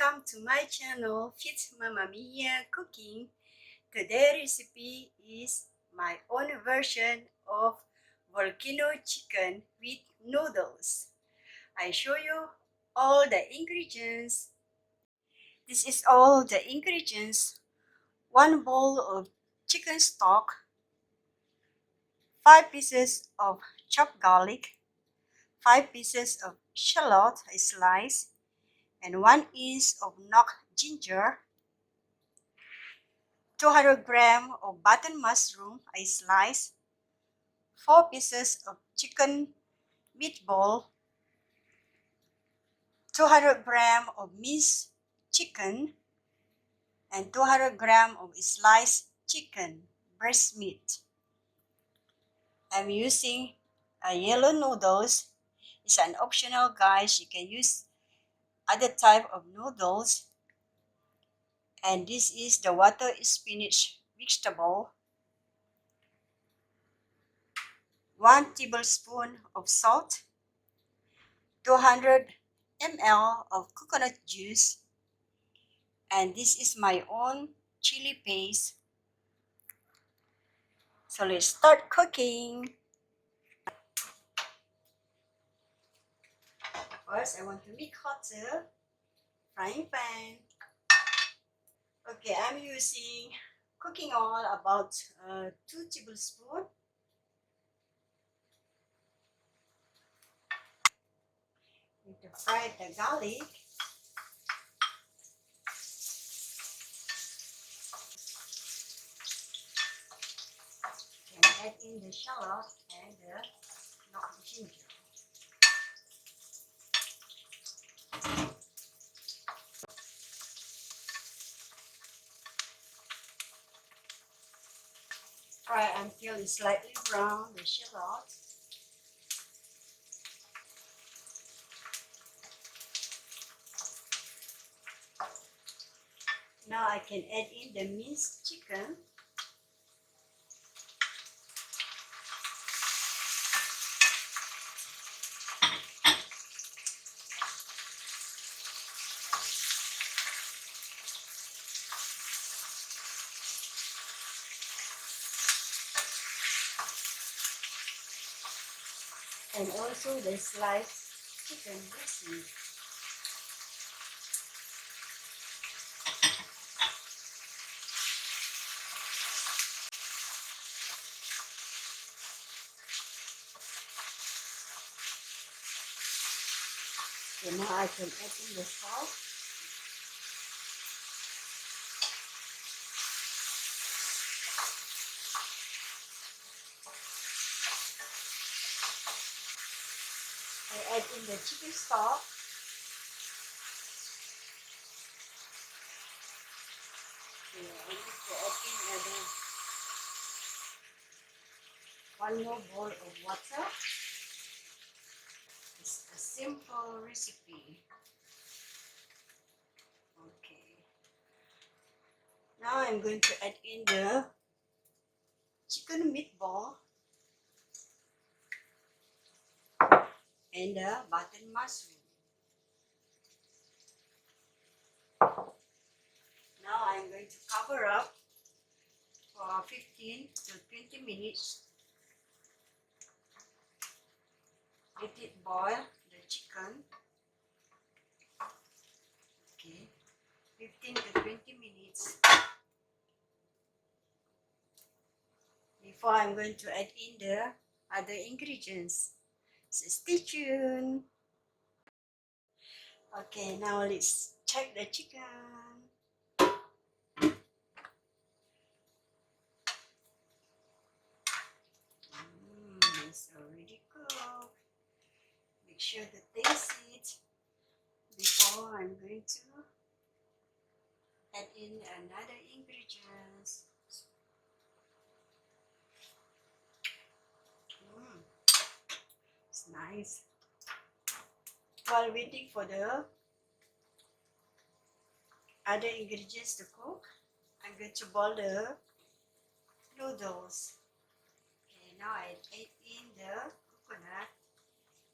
Welcome to my channel, Fit Mamamia Cooking. Today's recipe is my own version of volcano chicken with noodles. I show you all the ingredients. This is all the ingredients. 1 bowl of chicken stock, 5 pieces of chopped garlic, 5 pieces of shallot sliced, and 1 inch of knocked ginger, 200 grams of button mushroom I sliced, 4 pieces of chicken meatball, 200 grams of minced chicken, and 200 grams of sliced chicken breast meat. I'm using yellow noodles. It's an optional, guys. You can use other type of noodles. And this is the water spinach vegetable. 1 tablespoon of salt, 200 ml of coconut juice, and this is my own chili paste. So let's start cooking. First, I want to make hot the frying pan. Okay, I'm using cooking oil about 2 tablespoons. Need to fry the garlic. And add in the shallot and the knocked ginger. Fry until it's slightly brown, the shallot. Now I can add in the minced chicken. And also the sliced chicken breast meat. Okay, now I can add in the salt. I add in the chicken stock. Okay, I need to add in 1 more bowl of water. It's a simple recipe. Okay. Now I'm going to add in the chicken meatball and the button mushroom. Now I'm going to cover up for 15 to 20 minutes. Let it boil the chicken. Okay, 15 to 20 minutes. Before I'm going to add in the other ingredients. So stay tuned. Okay, now let's check the chicken. It's already cooked. Make sure to taste it before I'm going to add in another ingredients. It's nice. While waiting for the other ingredients to cook, I'm going to boil the noodles. Okay, now I add in the coconut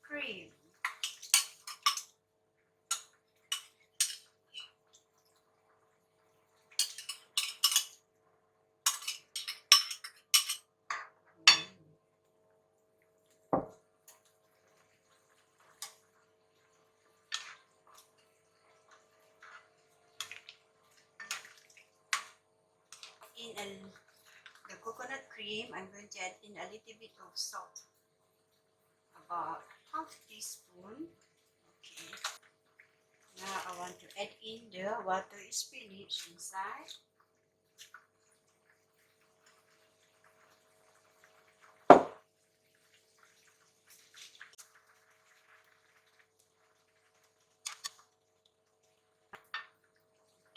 cream. in the coconut cream. I'm going to add in a little bit of salt, about half teaspoon. Okay. Now I want to add in the water spinach inside.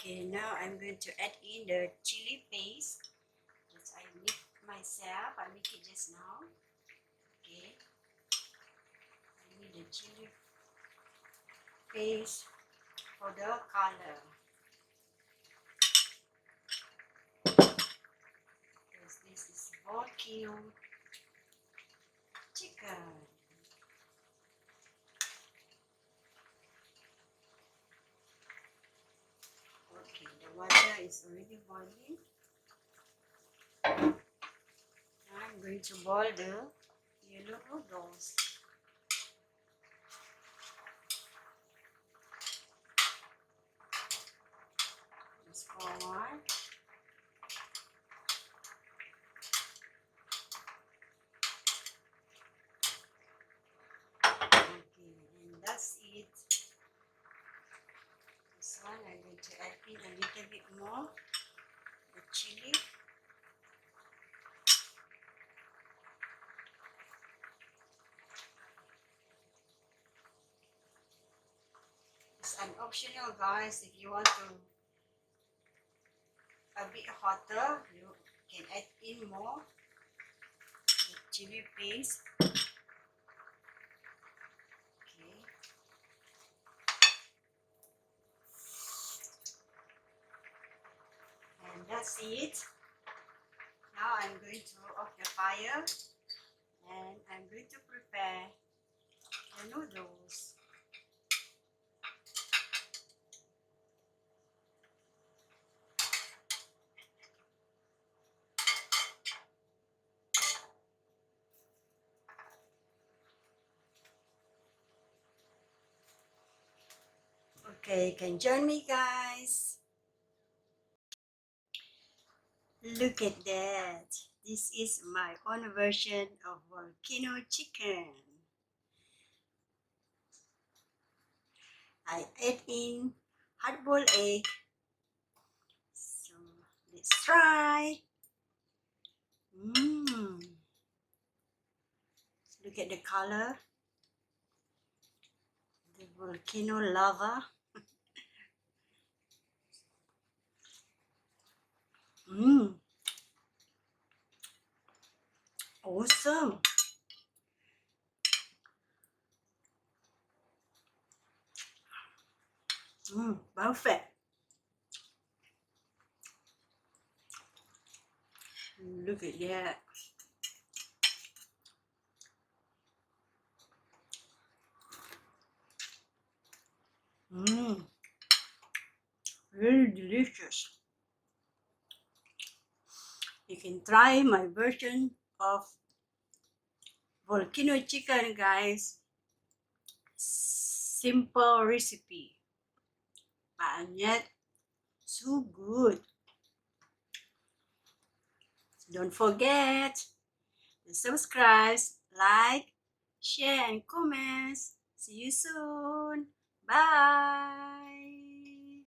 Okay, now I'm going to add in the chili paste that I make myself. I make it just now. Okay, I need the chili paste for the color. Because this is Volcano chicken. Okay, the water is already boiling. Now I'm going to boil the yellow noodles. Just pour one. Okay, and that's it. This one I'm going to add in a little bit more the chili. It's an optional, guys. If you want to a bit hotter, you can add in more the chili paste. Okay. And that's it. Now I'm going to off the fire and I'm going to prepare the noodles. Okay, can join me, guys. Look at that. This is my own version of volcano chicken. I add in hard-boiled egg. So let's try. Look at the color. The volcano lava. Awesome. Perfect. Look at that. Really delicious. You can try my version of volcano chicken, guys. Simple recipe, and yet so good. Don't forget to subscribe, like, share, and comment. See you soon. Bye.